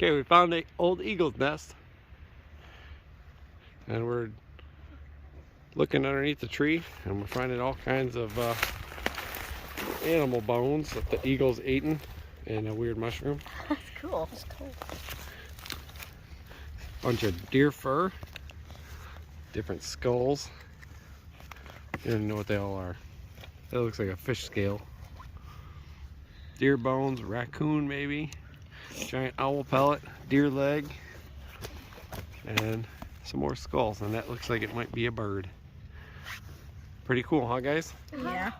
Okay, we found the old eagle's nest. And we're looking underneath the tree and we're finding all kinds of animal bones that the eagle's eaten and a weird mushroom. That's cool. That's cool. Bunch of deer fur, different skulls. I don't even know what they all are. That looks like a fish scale. Deer bones, raccoon maybe, giant owl pellet, deer leg, and some more skulls. And that looks like it might be a bird. Pretty cool, huh guys? Yeah.